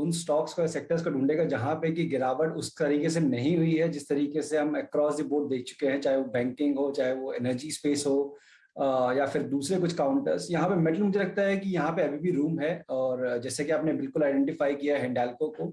उन स्टॉक्स को, सेक्टर्स को ढूंढेगा जहां पे कि गिरावट उस तरीके से नहीं हुई है जिस तरीके से हम अक्रॉस द बोर्ड देख चुके हैं, चाहे वो बैंकिंग हो, चाहे वो एनर्जी स्पेस हो, या फिर दूसरे कुछ काउंटर्स। यहाँ पे मेटल मुझे लगता है कि यहाँ पे अभी भी रूम है, और जैसे कि आपने बिल्कुल आइडेंटिफाई किया है हिंडाल्को को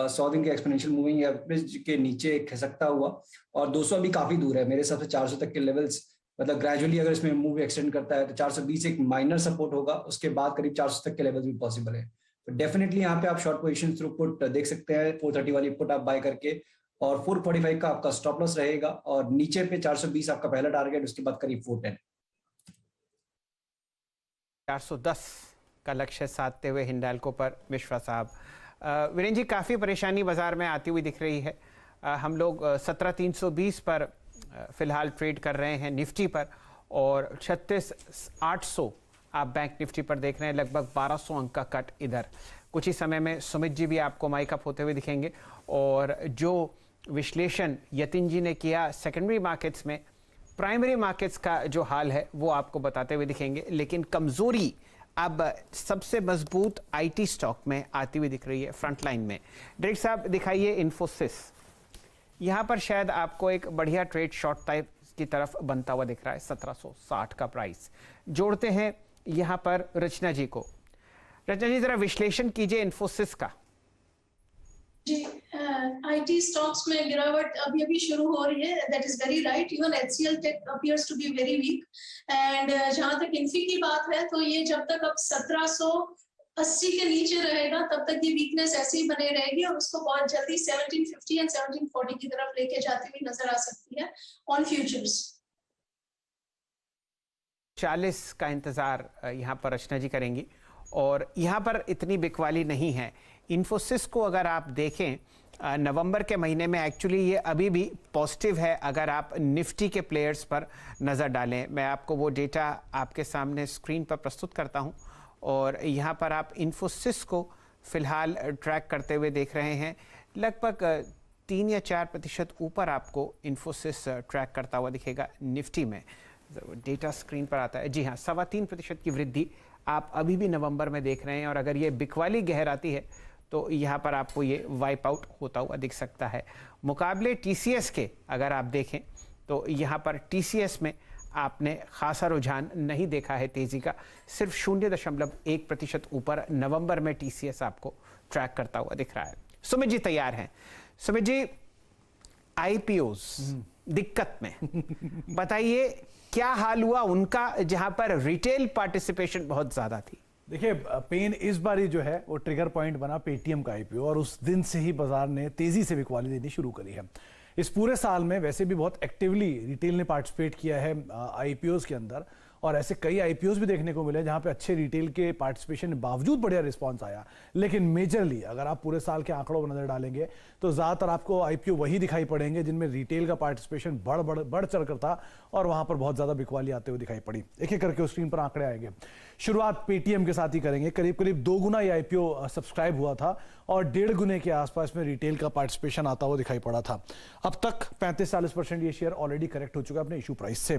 100 दिन के एक्सपोनेंशियल मूविंग एवरेज के नीचे खिसकता हुआ, और 200 अभी काफी दूर है मेरे हिसाब से। 400 तक के लेवल्स, मतलब ग्रेजुअली अगर इसमें मूव एक्सटेंड करता है तो 420 एक माइनर सपोर्ट होगा, उसके बाद करीब 400 तक के लेवल्स भी पॉसिबल है। तो डेफिनेटली यहाँ पे आप शॉर्ट पोजीशन थ्रू पुट देख सकते हैं, 430 वाली पुट आप बाय करके, और 445 का आपका स्टॉप लॉस रहेगा, और नीचे पे 420 आपका पहला टारगेट, उसके बाद करीब 410। 410 का लक्ष्य साधते हुए हिंडाल्को पर विश्वा साहब। वीरेंद्र जी, काफ़ी परेशानी बाजार में आती हुई दिख रही है। हम लोग 17,320 पर फिलहाल ट्रेड कर रहे हैं निफ्टी पर, और 36,800 आप बैंक निफ्टी पर देख रहे हैं। लगभग 1200 अंक का कट इधर। कुछ ही समय में सुमित जी भी आपको माइक अप होते हुए दिखेंगे, और जो विश्लेषण यतिन जी ने किया सेकेंडरी मार्केट्स में, प्राइमरी मार्केट्स का जो हाल है वो आपको बताते हुए दिखेंगे। लेकिन कमजोरी अब सबसे मजबूत आईटी स्टॉक में आती हुई दिख रही है, फ्रंट लाइन में। डायरेक्टर साहब दिखाइए इन्फोसिस, यहाँ पर शायद आपको एक बढ़िया ट्रेड शॉर्ट टाइप की तरफ बनता हुआ दिख रहा है। 1760 का प्राइस जोड़ते हैं यहाँ पर रचना जी को। रचना जी, जरा विश्लेषण कीजिए इन्फोसिस का। जी, आईटी स्टॉक्स में गिरावट अभी अभी शुरू हो रही है, that is very right. Even HCL tech appears to be very weak, and जहां तक इन्फी की बात है तो ये जब तक अब 1780 के नीचे रहेगा तब तक ये वीकनेस ऐसे ही बने रहेगी, और उसको बहुत जल्दी 1750 एंड 1740 की तरफ लेके जाती हुई नजर आ सकती है ऑन फ्यूचर्स। 40 का इंतजार यहाँ पर रचना जी करेंगी, और यहाँ पर इतनी बिकवाली नहीं है। इन्फोसिस को अगर आप देखें नवंबर के महीने में, एक्चुअली ये अभी भी पॉजिटिव है अगर आप निफ्टी के प्लेयर्स पर नज़र डालें। मैं आपको वो डेटा आपके सामने स्क्रीन पर प्रस्तुत करता हूँ, और यहाँ पर आप इन्फोसिस को फिलहाल ट्रैक करते हुए देख रहे हैं। लगभग 3 या 4% ऊपर आपको इन्फोसिस ट्रैक करता हुआ दिखेगा निफ्टी में। डेटा स्क्रीन पर आता है। जी हाँ, 3.25% की वृद्धि आप अभी भी नवंबर में देख रहे हैं, और अगर ये बिकवाली गहराती है तो यहाँ पर आपको ये वाइप आउट होता हुआ दिख सकता है। मुकाबले टीसीएस के अगर आप देखें तो यहाँ पर टीसीएस में आपने खासा रुझान नहीं देखा है तेजी का, सिर्फ 0.1% ऊपर नवंबर में टीसीएस आपको ट्रैक करता हुआ दिख रहा है। सुमित जी तैयार हैं। सुमित जी, आईपीओस दिक्कत में, बताइए क्या हाल हुआ उनका जहां पर रिटेल पार्टिसिपेशन बहुत ज्यादा थी? देखिए, पेन इस बार ही जो है वो ट्रिगर पॉइंट बना पेटीएम का आईपीओ, और उस दिन से ही बाजार ने तेजी से बिकवाली देनी शुरू करी है। इस पूरे साल में वैसे भी बहुत एक्टिवली रिटेल ने पार्टिसिपेट किया है आईपीओस के अंदर, और ऐसे कई आईपीओस भी देखने को मिले जहां पे अच्छे रिटेल के पार्टिसिपेशन के बावजूद बढ़िया रिस्पांस आया। लेकिन मेजरली अगर आप पूरे साल के आंकड़ों पर नजर डालेंगे तो ज्यादातर आपको आईपीओ वही दिखाई पड़ेंगे जिनमें रिटेल का पार्टिसिपेशन बढ़ चढ़ कर था, और वहां पर बहुत ज्यादा बिकवाली आते हुए दिखाई पड़ी। एक एक करके स्क्रीन पर आंकड़े आएंगे। शुरुआत पेटीएम के साथ ही करेंगे। करीब करीब 2 गुना ये आईपीओ सब्सक्राइब हुआ था, और 1.5 गुने के आसपास में रिटेल का पार्टिसिपेशन आता हुआ दिखाई पड़ा था। अब तक 35-40% ये शेयर ऑलरेडी करेक्ट हो चुका है अपने इशू प्राइस से।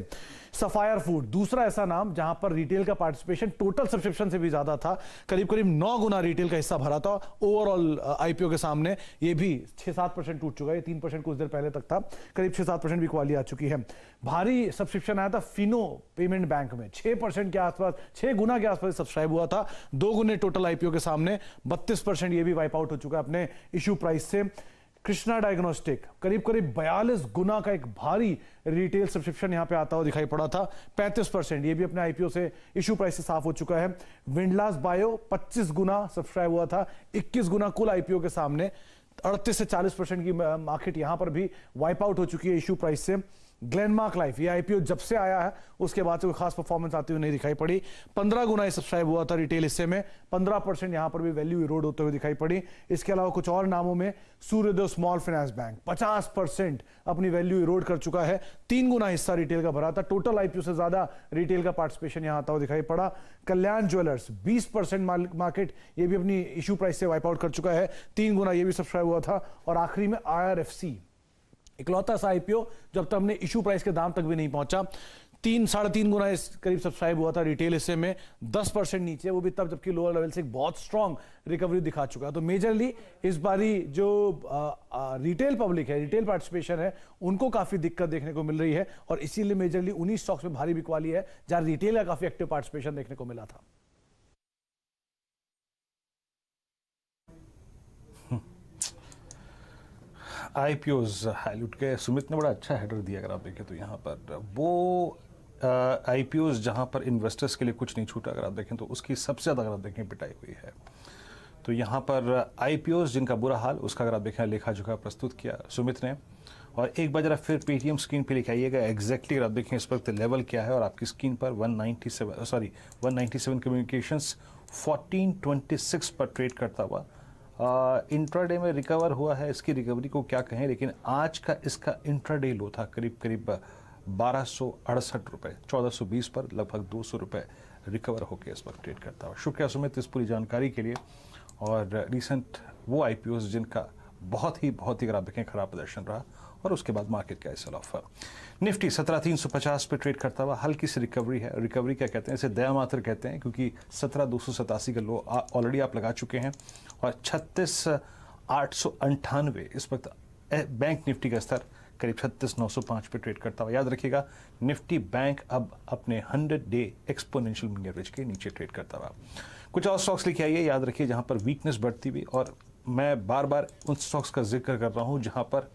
सफायर फूड दूसरा ऐसा नाम जहां पर रिटेल का पार्टिसिपेशन टोटल सब्सक्रिप्शन से भी ज्यादा था। करीब करीब 9 गुना रिटेल का हिस्सा भरा था ओवरऑल आईपीओ के सामने। ये भी 6-7% टूट चुका है, 3% कुछ देर पहले तक था। करीब 6-7% भी क्वाली आ चुकी है। भारी सब्सक्रिप्शन आया था फिनो पेमेंट बैंक में, 6% के आसपास, 6 गुना के आसपास सब्सक्राइब हुआ था। 2 गुने टोटल आईपीओ के सामने, 32% ये भी वाइप आउट हो चुका है अपने इशू प्राइस से। कृष्णा डायग्नोस्टिक करीब करीब 42 गुना का एक भारी रिटेल सब्सक्रिप्शन यहां पे आता हुआ दिखाई पड़ा था, 35%, ये भी अपने आईपीओ से इशू प्राइस से साफ हो चुका है। विंडलास बायो 25 गुना सब्सक्राइब हुआ था, 21 गुना कुल आईपीओ के सामने। 38 से 40% की मार्केट यहां पर भी वाइप आउट हो चुकी है इशू प्राइस से। ग्लेनमार्क लाइफ, ये आईपीओ जब से आया है उसके बाद से कोई खास परफॉर्मेंस आती हुई नहीं दिखाई पड़ी। 15 गुना सब्सक्राइब हुआ था रिटेल हिस्से में, 15% यहां पर भी वैल्यू इरोड होते हुए दिखाई पड़ी। इसके अलावा कुछ और नामों में सूर्योदय स्मॉल फाइनेंस बैंक 50% अपनी वैल्यू इरोड कर चुका है। 3 गुना हिस्सा रिटेल का भरा था। टोटल आईपीओ से ज्यादा रिटेल का पार्टिसिपेशन यहां आता हुआ दिखाई पड़ा। कल्याण ज्वेलर्स 20% मार्केट, ये भी अपनी इशू प्राइस से वाइप आउट कर चुका है, 3 गुना ये भी सब्सक्राइब हुआ था। और आखिरी में आईआरएफसी, इकलौता सा आईपीओ जब तक हमने इशू प्राइस के दाम तक भी नहीं पहुंचा, 3-3.5 गुना इस करीब सब्सक्राइब हुआ था रिटेल हिस्से में, 10% नीचे, वो भी तब जबकि लोअर लेवल से एक बहुत स्ट्रांग रिकवरी दिखा चुका है। तो मेजरली इस बारी जो रिटेल पब्लिक है, रिटेल पार्टिसिपेशन है, उनको काफी दिक्कत देखने को मिल रही है और इसीलिए मेजरली उन्हीं स्टॉक्स में भारी बिकवाली है जहां रिटेल का काफी एक्टिव पार्टिसिपेशन देखने को मिला था। आईपीओज हाई लुट के सुमित ने बड़ा अच्छा हेडर दिया, अगर आप देखें तो यहाँ पर वो आईपीओज जहाँ पर इन्वेस्टर्स के लिए कुछ नहीं छूटा, अगर आप देखें तो उसकी सबसे ज़्यादा अगर आप देखें पिटाई हुई है। तो यहाँ पर आईपीओज जिनका बुरा हाल, उसका अगर आप देखें लेखा जोखा प्रस्तुत किया सुमित ने। और एक बार जरा फिर पेटीएम स्क्रीन पे लेके आइएगा, एग्जैक्टली अगर आप देखें इस वक्त लेवल क्या है और आपकी स्क्रीन पर 197 कम्युनिकेशंस 1426 पर ट्रेड करता हुआ इंट्राडे में रिकवर हुआ है। इसकी रिकवरी को क्या कहें, लेकिन आज का इसका इंट्राडे लो था करीब 1268 रुपये, 1420 पर लगभग 200 रुपये रिकवर होकर इस वक्त ट्रेड करता हुआ। शुक्रिया सुमित इस पूरी जानकारी के लिए। और रिसेंट वो आईपीओज जिनका बहुत ही अगर आप देखें खराब प्रदर्शन रहा और उसके बाद मार्केट का सेल ऑफ। निफ्टी 17,350 पे ट्रेड करता हुआ हल्की सी रिकवरी है। रिकवरी क्या कहते हैं, इसे दया मात्र कहते हैं, क्योंकि 17,287 का लो ऑलरेडी आप लगा चुके हैं और 36,898 इस वक्त बैंक निफ्टी का स्तर करीब 36,905 पे ट्रेड करता हुआ। याद रखिएगा निफ्टी बैंक अब अपने 100 डे एक्सपोनेंशियल मूविंग एवरेज के नीचे ट्रेड करता हुआ। कुछ और स्टॉक्स लेके आइए, याद रखिए जहां पर वीकनेस बढ़ती हुई, और मैं बार बार उन स्टॉक्स का जिक्र कर रहा हूं जहां पर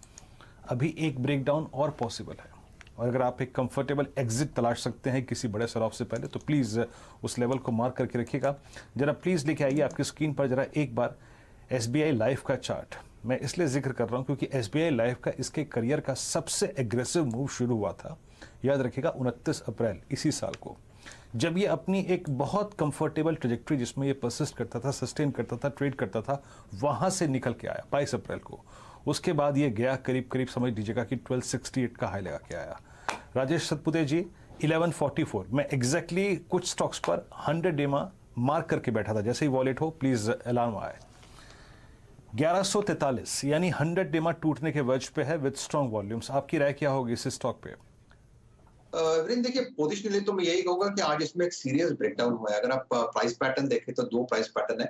अभी एक ब्रेकडाउन और पॉसिबल है। और अगर आप एक कंफर्टेबल एग्जिट तलाश सकते हैं किसी बड़े सेल ऑफ से पहले, तो प्लीज़ उस लेवल को मार्क करके रखिएगा। जरा प्लीज़ लेके आइए आपकी स्क्रीन पर जरा एक बार एसबीआई लाइफ का चार्ट। मैं इसलिए जिक्र कर रहा हूं क्योंकि एसबीआई लाइफ का इसके करियर का सबसे एग्रेसिव मूव शुरू हुआ था, याद रखिएगा 29 अप्रैल इसी साल को, जब ये अपनी एक बहुत कंफर्टेबल ट्रेजेक्ट्री जिसमें ये परसिस्ट करता था, सस्टेन करता था, ट्रेड करता था, वहां से निकल के आया 22 अप्रैल को। उसके बाद ये गया करीब समझ लीजिएगा कि 1268 का हाई लगा के आया। राजेश सतपुते जी 1144, मैं एग्जैक्टली कुछ स्टॉक्स पर 100 डे मार्क करके बैठा था, जैसे ही वॉलेट हो प्लीज अलार्म आए। 1143 यानी 100 डे टूटने के वर्ज पे है विद स्ट्रॉन्ग वॉल्यूम्स। आपकी राय क्या होगी इस स्टॉक पे? देखिए पोजिशनली तो मैं यही कहूंगा कि आज इसमें एक सीरियस ब्रेकडाउन हुआ है। अगर आप प्राइस पैटर्न देखें तो दो प्राइस पैटर्न है।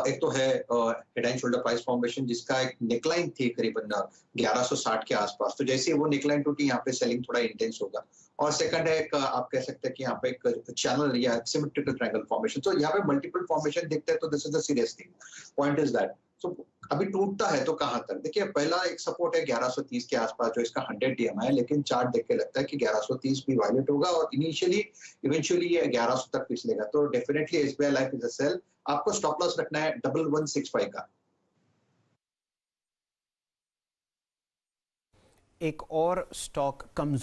एक तो है head and shoulder price formation जिसका एक नेकलाइन थी करीबन 1160 के आसपास, तो जैसे ही वो नेकलाइन टूटी यहाँ पे सेलिंग थोड़ा इंटेंस होगा। और सेकंड है एक आप कह सकते हैं कि यहाँ पे एक चैनल या सिमेट्रिकल ट्रायंगल फॉर्मेशन, तो यहाँ पे मल्टीपल फॉर्मेशन दिखते हैं, तो this is the serious thing. Point is that so अभी टूटता है तो कहां तक? देखिए पहला एक सपोर्ट है 1130 के आसपास जो इसका 100 डीएमआई है, लेकिन चार्ट देख के लगता है कि 1130 भी वायलेट होगा और इवेंचुअली ये 1100 तक पिछलेगा। तो definitely SBI life is a sell. आपको स्टॉप लॉस रखना है 1165 का। एक और स्टॉक कमजोर